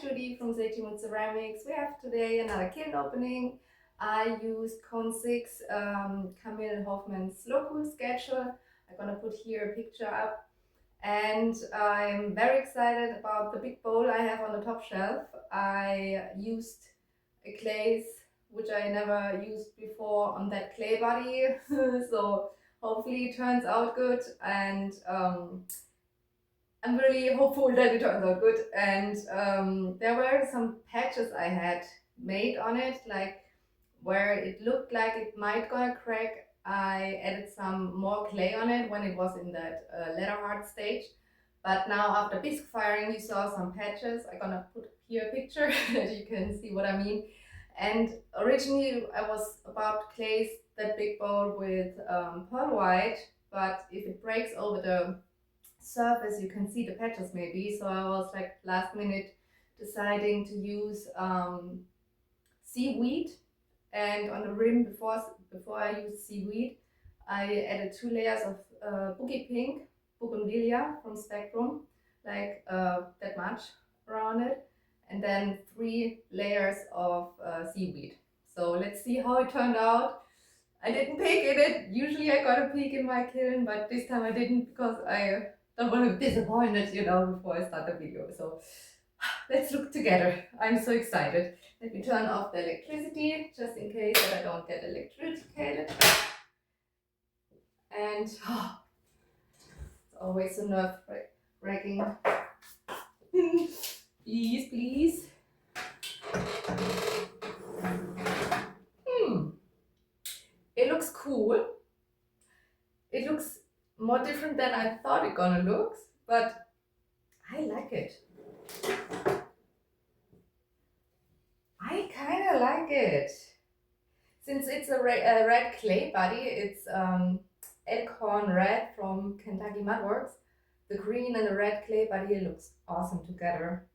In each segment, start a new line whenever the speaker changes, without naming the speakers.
Judy from Ceramics. We have today another kiln opening. I used Cone 6 Camille Hoffman's local schedule. I'm gonna put here a picture up. And I'm very excited about the big bowl I have on the top shelf. I used a glaze which I never used before on that clay body. So hopefully it turns out good, and I'm really hopeful that it turns out good. And there were some patches I had made on it, like where it looked like it might gonna crack. I added some more clay on it when it was in that leather hard stage. But now after bisque firing, you saw some patches. I'm gonna put here a picture that you can see what I mean. And originally I was about to glaze that big bowl with pearl white, but if it breaks over the surface you can see the patches maybe, so I was like last minute deciding to use seaweed, and on the rim before I used seaweed I added 2 layers of boogie pink bougainvillea from Spectrum, like that much around it, and then 3 layers of seaweed. So let's see how it turned out. I didn't peek in it. Usually I got a peek in my kiln, but this time I didn't because I don't want to be disappointed, before I start the video. So let's look together. I'm so excited. Let me turn off the electricity just in case that I don't get electrocuted. And it's always a nerve wracking. Please, please. It looks cool. It looks more different than I thought it gonna look, but I like it. I kind of like it. Since it's a red clay body, it's Elkhorn Red from Kentucky Mudworks. The green and the red clay body looks awesome together.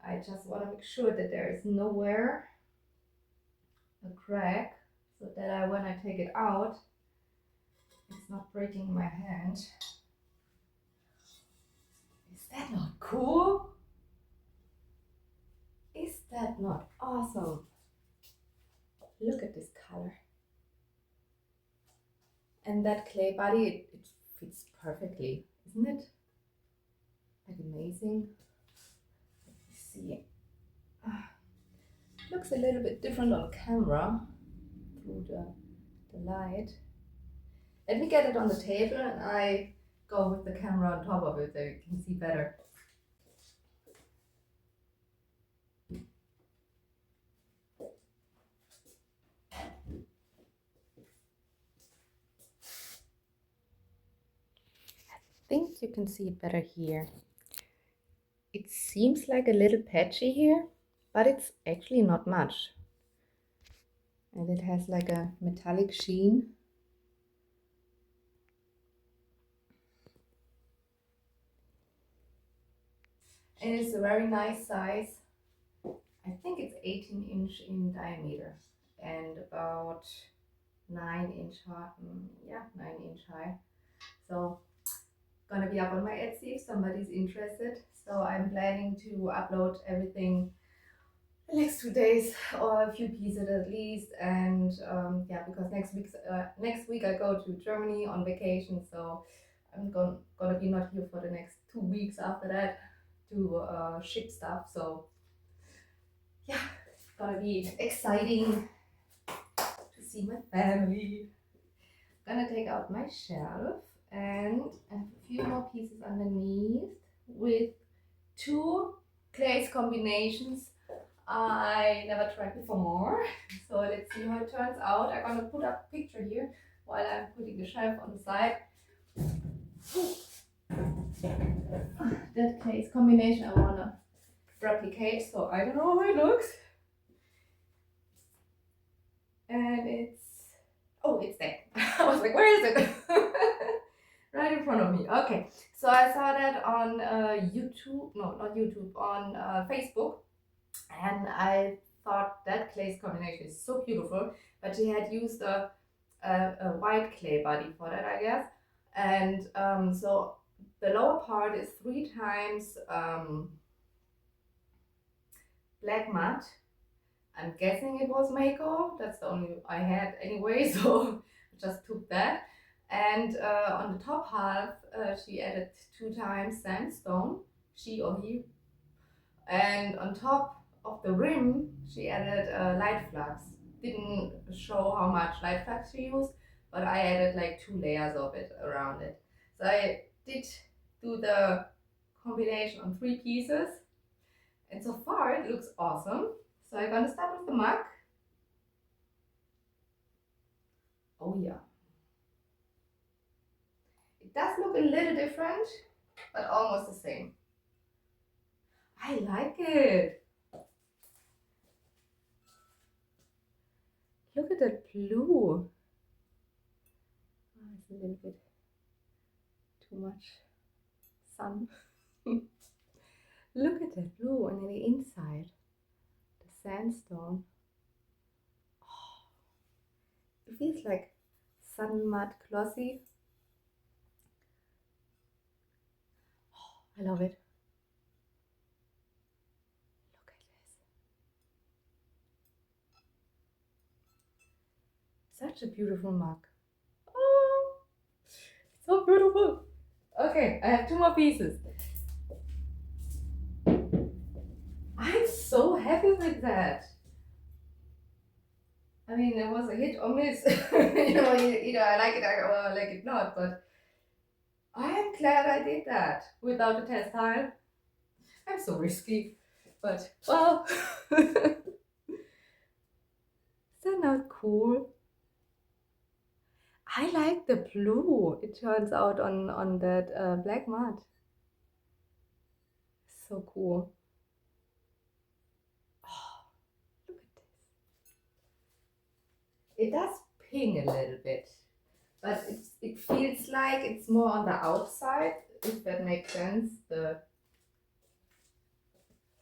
I just want to make sure that there is nowhere a crack, so that when I take it out, it's not breaking my hand. Is that not cool? Is that not awesome? Look at this color. And that clay body, it fits perfectly, isn't it? Like amazing. Let me see. Looks a little bit different on camera through the light. Let me get it on the table and I go with the camera on top of it so you can see better. I think you can see it better here. It seems like a little patchy here, but it's actually not much. And it has like a metallic sheen. And it's a very nice size. I think it's 18-inch in diameter and about 9-inch high. 9-inch high. So gonna be up on my Etsy if somebody's interested. So I'm planning to upload everything the next 2 days, or a few pieces at least. And because next week I go to Germany on vacation, so I'm gonna be not here for the next 2 weeks after that to ship stuff. So yeah, it's gonna be exciting to see my family. I'm gonna take out my shelf and a few more pieces underneath with 2 glaze combinations I never tried before. So let's see how it turns out. I'm gonna put up a picture here while I'm putting the shelf on the side. That glaze combination I wanna replicate, so I don't know how it looks. And it's there. I was like, where is it? Right in front of me. Okay, so I saw that on YouTube, no, not YouTube, on Facebook, and I thought that glaze combination is so beautiful, but she had used a white clay body for that, I guess. And so the lower part is 3 times black mud. I'm guessing it was Mako. That's the only I had anyway, so I just took that. And on the top half, she added 2 times sandstone, she or he. And on top of the rim, she added light flux. Didn't show how much light flux she used, but I added like 2 layers of it around it. So I did do the combination on 3 pieces, and so far it looks awesome. So I'm gonna start with the mug. Oh yeah. It does look a little different, but almost the same. I like it. Look at that blue. Oh, it's a little bit too much sun. Look at that blue, and then the inside, the sandstone. Oh, it feels like sun mud glossy. Oh, I love it. Look at this. Such a beautiful mug. Oh, so beautiful. Okay, I have 2 more pieces. I'm so happy with that. I mean, it was a hit or miss. Either I like it or I like it not, but I am glad I did that without a test tile. I'm so risky, but well, is that not cool? I like the blue. It turns out on that black mud. So cool. Oh, look at this. It does ping a little bit, but it feels like it's more on the outside, if that makes sense. The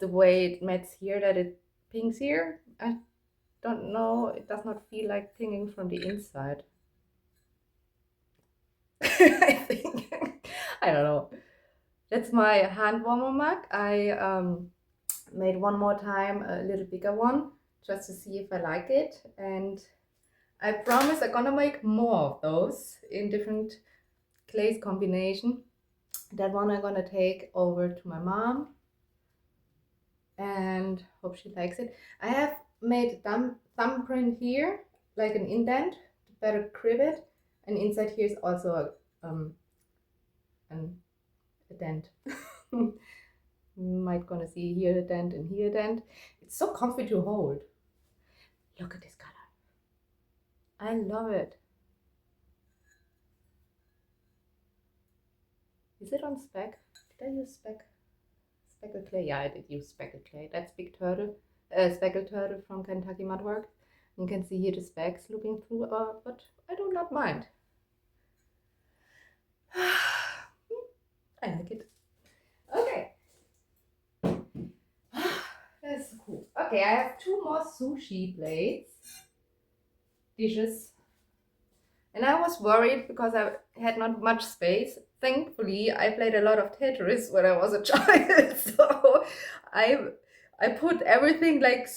way it mats here, that it pings here. I don't know. It does not feel like pinging from the inside. I think. I don't know. That's my hand warmer mug. I made one more time a little bigger one just to see if I like it, and I promise I'm gonna make more of those in different glaze combination. That one I'm gonna take over to my mom and hope she likes it. I have made thumbprint here, like an indent to better grip it, and inside here is also a dent. You might gonna see here a dent and here a dent. It's so comfy to hold. Look at this color. I love it. Is it on spec? Did I use speckled clay? Yeah, I did use speckled clay. That's Big Turtle, speckled turtle from Kentucky Mudwork. You can see here the specks looking through, but I do not mind. I like it. Okay. That's cool. Okay, I have 2 more sushi plates, dishes. And I was worried because I had not much space. Thankfully, I played a lot of Tetris when I was a child, so I put everything like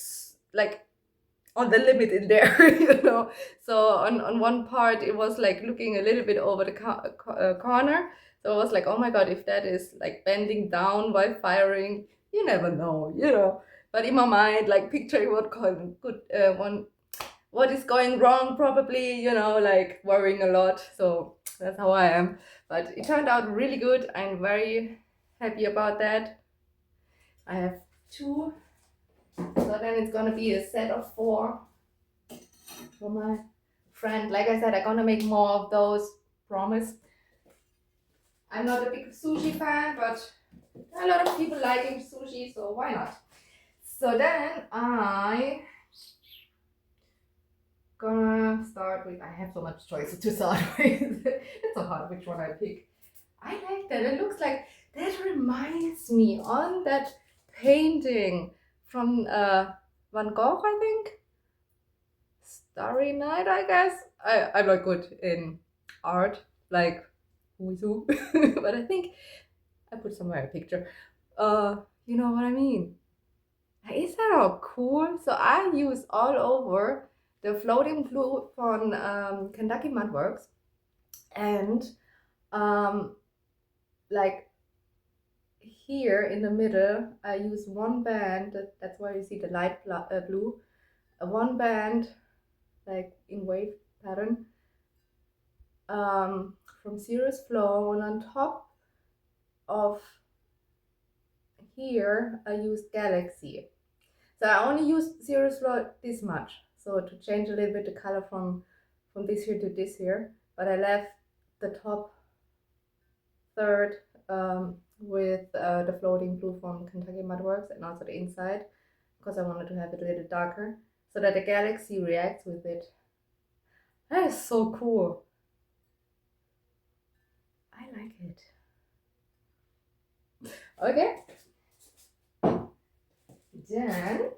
on the limit in there, So on one part it was like looking a little bit over the corner. So I was like, oh my god, if that is like bending down while firing, you never know. But in my mind, like picturing what is going wrong, probably, like worrying a lot. So that's how I am. But it turned out really good. I'm very happy about that. I have 2. So then it's gonna be a set of 4 for my friend. Like I said, I'm gonna make more of those, promise. I'm not a big sushi fan, but a lot of people liking sushi, so why not? So then I gonna start with, I have so much choices to start with. It's so hard which one I pick. I like that. It looks like, that reminds me on that painting from Van Gogh, I think. Starry Night, I guess. I'm not good in art, like who is who, but I think I put somewhere a picture. You know what I mean. Is that all cool? So I use all over the floating glue from Kentucky Mud Works, and um, like here in the middle, I use one band. That's why you see the light blue. One band, like in wave pattern, from Serious Flow, and on top of here, I use Galaxy. So I only use Serious Flow this much. So to change a little bit the color from this here to this here, but I left the top third with the floating blue from Kentucky Mud Works, and also the inside, because I wanted to have it a little darker so that the Galaxy reacts with it. That is so cool. I like it. Okay. Then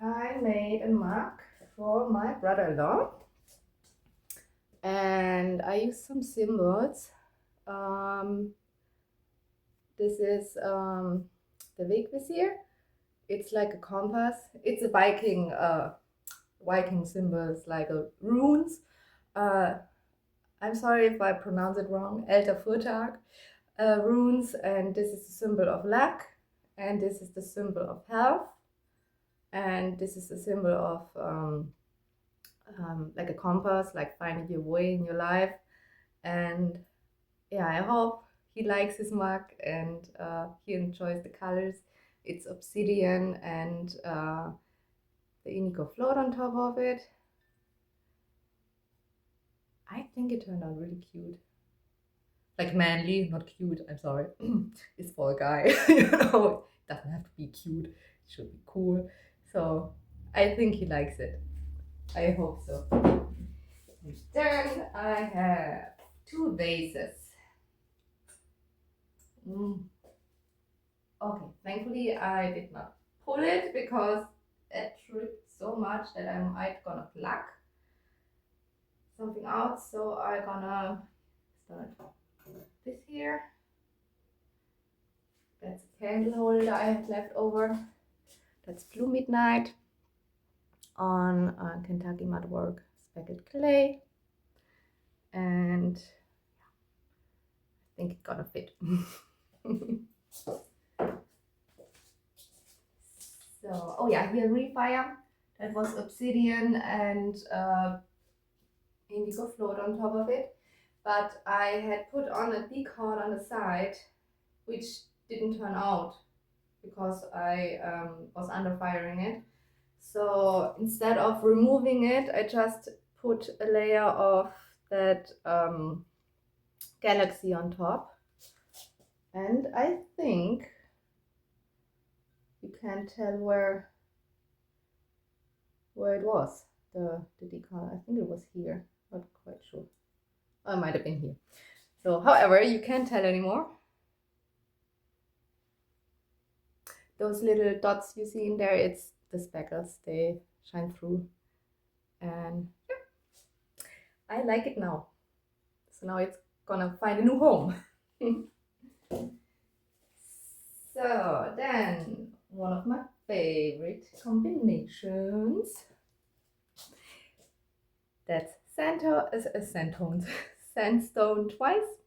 I made a mug for my brother-in-law, and I used some symbols. This is the Wegvisier. It's like a compass. It's a Viking symbols, like runes. I'm sorry if I pronounce it wrong. Elter Furtag runes, and this is the symbol of luck, and this is the symbol of health, and this is the symbol of like a compass, like finding your way in your life. And yeah, I hope he likes his mug, and he enjoys the colors. It's obsidian and the indigo float on top of it. I think it turned out really cute. Like manly, not cute, I'm sorry. It's for a guy, you know, it doesn't have to be cute, it should be cool. So I think he likes it. I hope so. And then I have two vases. Okay, thankfully I did not pull it because it tripped so much that I might gonna pluck something out. So I'm gonna start this here. That's a candle holder I have left over. That's Blue Midnight on Kentucky Mud Work speckled clay, and I think it's gonna fit. So, oh yeah, here Refire. That was obsidian and indigo float on top of it. But I had put on a decor on the side, which didn't turn out because I was under firing it. So instead of removing it, I just put a layer of that Galaxy on top. And I think you can tell where it was, the decal. I think it was here, not quite sure. Oh, it might have been here. So however, you can't tell anymore. Those little dots you see in there, it's the speckles, they shine through. And yeah, I like it now. So now it's gonna find a new home. So then, one of my favorite combinations. That's sandstone twice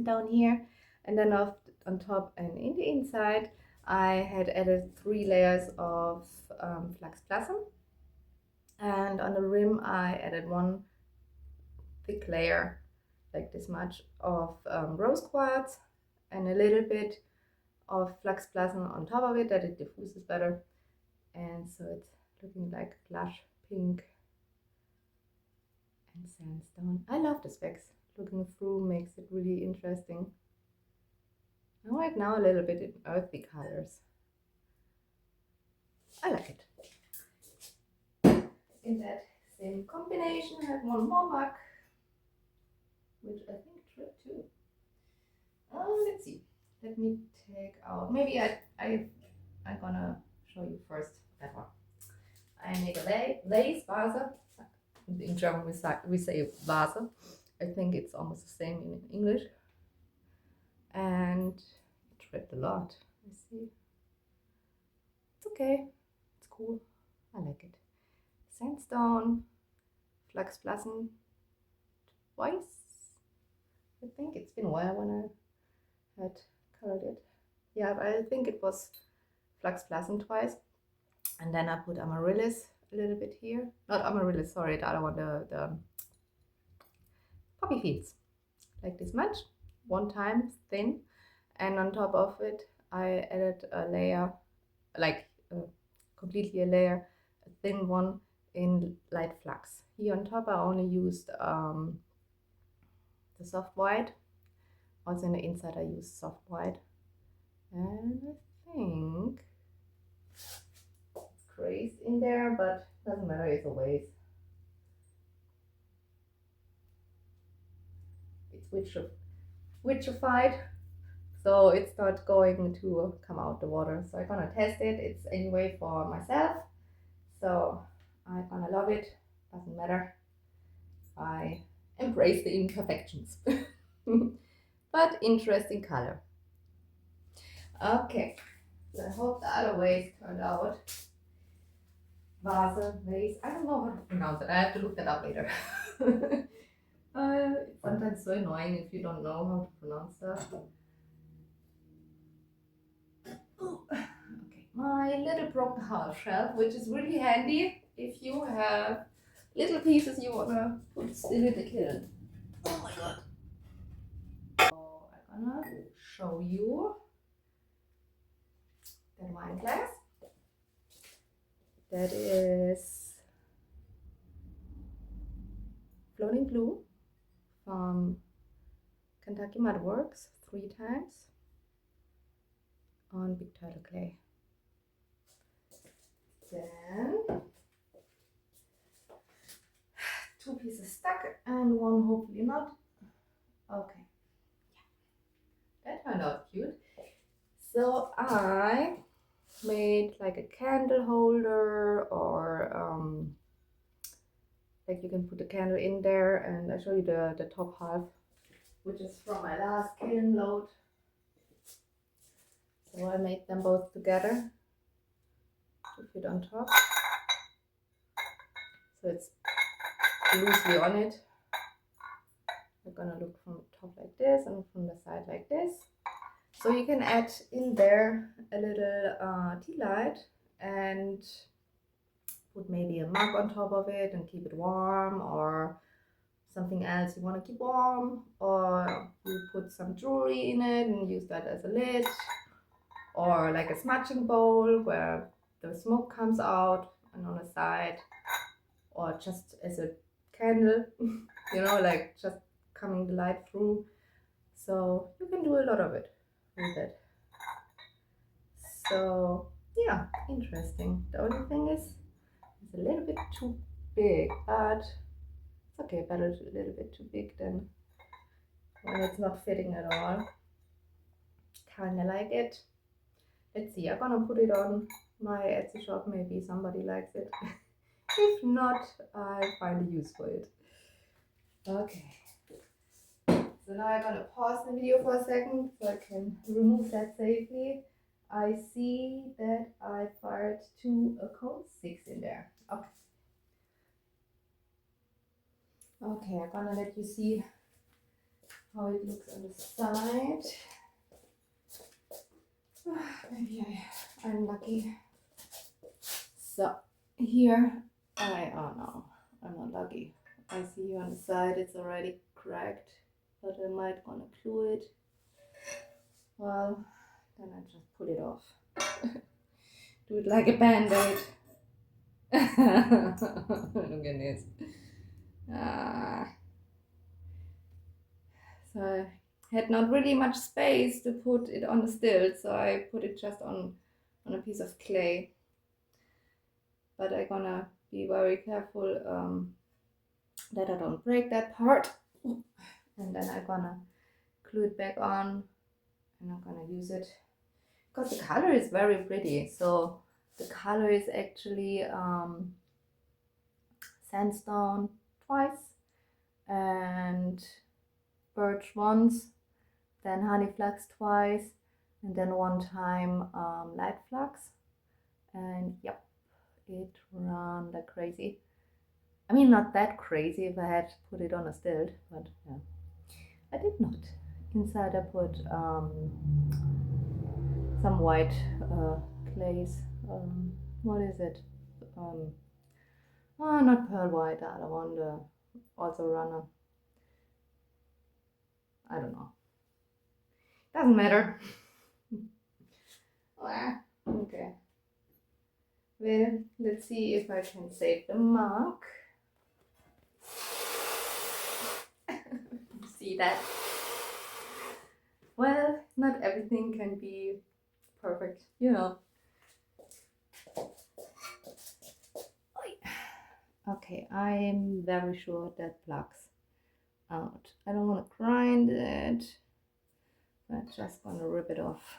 down here, and then on top and in the inside I had added 3 layers of flux plasm, and on the rim I added 1 thick layer, like this much, of rose quartz, and a little bit of flux plasm on top of it that it diffuses better, and so it's looking like blush pink and sandstone. I love the specs. Looking through makes it really interesting. And right now a little bit in earthy colors. I like it. In that same combination I have one more mug, which I think tripped too. Let's see. Let me take out, maybe I'm gonna show you first that one. I made a lace vase. In German we say vase. I think it's almost the same in English. And it tripped a lot. Let's see. It's okay. It's cool. I like it. Sandstone, flux blossom twice. I think it's been a while when I had colored it. Yeah, I think it was flux blossom twice. And then I put amaryllis a little bit here. Not amaryllis, sorry, the other one, the poppy fields. Like this much, one time thin. And on top of it, I added a layer, like completely a layer, a thin one in light flux. Here on top, I only used the soft white. Also in the inside, I used soft white. And I think it's crazy in there, but doesn't matter, it's a waste. It's witchified, so it's not going to come out the water. So I'm gonna test it. It's anyway for myself, so I'm gonna love it. Doesn't matter. I embrace the imperfections. But interesting color. Okay, so I hope the other ways turned out. Vase. I don't know how to pronounce it. I have to look that up later. It's sometimes so annoying if you don't know how to pronounce stuff. Okay, my little broken half shelf, which is really handy if you have little pieces you wanna put still in the kiln. Oh my god. So I'm gonna show you that wine glass. That is Floating Blue from Kentucky Mud Works, 3 times on big turtle clay. Then 2 pieces stuck and 1 hopefully not. Okay, that turned out cute. So I made like a candle holder, or like you can put the candle in there, and I show you the top half, which is from my last kiln load. So I made them both together to fit on top. So it's loosely on it. We're gonna look from the top like this and from the side like this. So you can add in there a little tea light and put maybe a mug on top of it and keep it warm, or something else you want to keep warm, or you put some jewelry in it and use that as a lid, or like a smudging bowl where the smoke comes out and on the side, or just as a candle, you know, like just coming the light through. So you can do a lot of it with it. So yeah, interesting. The only thing is it's a little bit too big, but it's okay, better a little bit too big than when it's not fitting at all. Kinda like it. Let's see, I'm gonna put it on my Etsy shop, maybe somebody likes it. If not, I find a use for it. Okay. So now I'm gonna pause the video for a second so I can remove that safely. I see that I fired to a code 6 in there. Okay. Okay, I'm gonna let you see how it looks on the side. Maybe I'm lucky. So here oh no, I'm not lucky. I see here on the side it's already cracked, but I might want to glue it. Well, then I just pull it off. Do it like a band-aid. Look at this. So I had not really much space to put it on the still, so I put it just on a piece of clay. But I'm gonna be very careful that I don't break that part. And then I'm gonna glue it back on, and I'm gonna use it because the color is very pretty. So the color is actually sandstone twice and birch once, then honey flax twice, and then one time light flux, and yep, it ran like crazy. I mean, not that crazy if I had put it on a stilt, but yeah, I did not. Inside I put some white glaze. What is it? Um, oh, not pearl white, the other one, the also runner. I don't know. Doesn't matter. Okay. Well, let's see if I can save the mark. See that? Well, not everything can be perfect, you know. Okay, I'm very sure that plugs out. I don't want to grind it. I'm just gonna rip it off.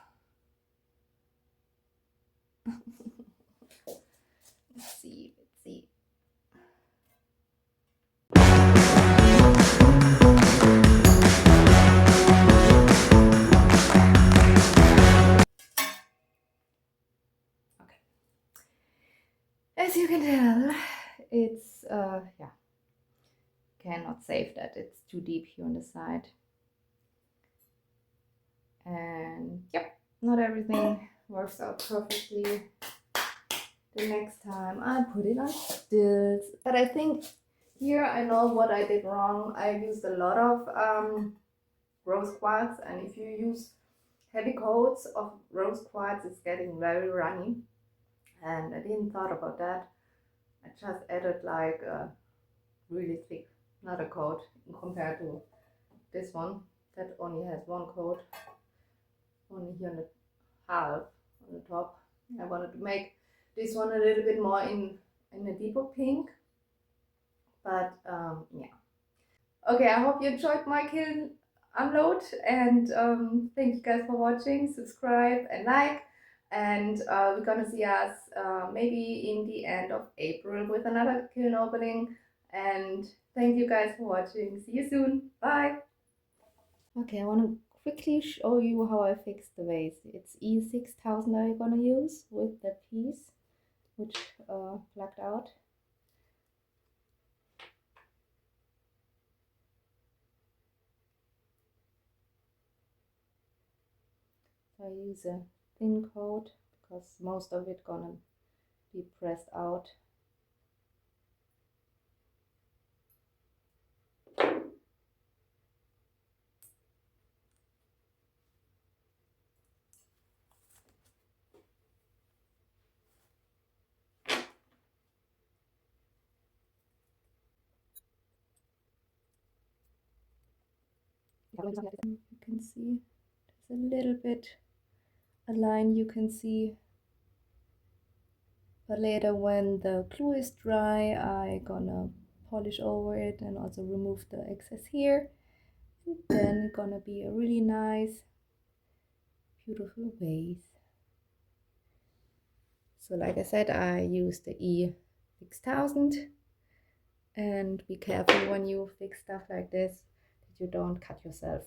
Let's see, let's see. Okay. As you can tell, it's yeah, cannot save that. It's too deep here on the side. And yep, not everything works out perfectly. The next time I put it on stilts, but I think here I know what I did wrong. I used a lot of rose quartz, and if you use heavy coats of rose quartz, it's getting very runny, and I didn't thought about that. I just added like a really thick another coat compared to this one that only has one coat, only here on the half on the top. I wanted to make this one a little bit more in a deeper pink, but yeah. Okay, I hope you enjoyed my kiln unload, and thank you guys for watching. Subscribe and like, and we're gonna see us maybe in the end of April with another kiln opening. And thank you guys for watching. See you soon. Bye. Okay, I want to quickly show you how I fixed the vase. It's E6000 I'm gonna use with the piece which plugged out. So I use a thin coat because most of it gonna be pressed out. You can see there's a little bit a line you can see, but later when the glue is dry I gonna polish over it and also remove the excess here, and then gonna be a really nice beautiful vase. So like I said, I use the E6000, and be careful when you fix stuff like this that you don't cut yourself.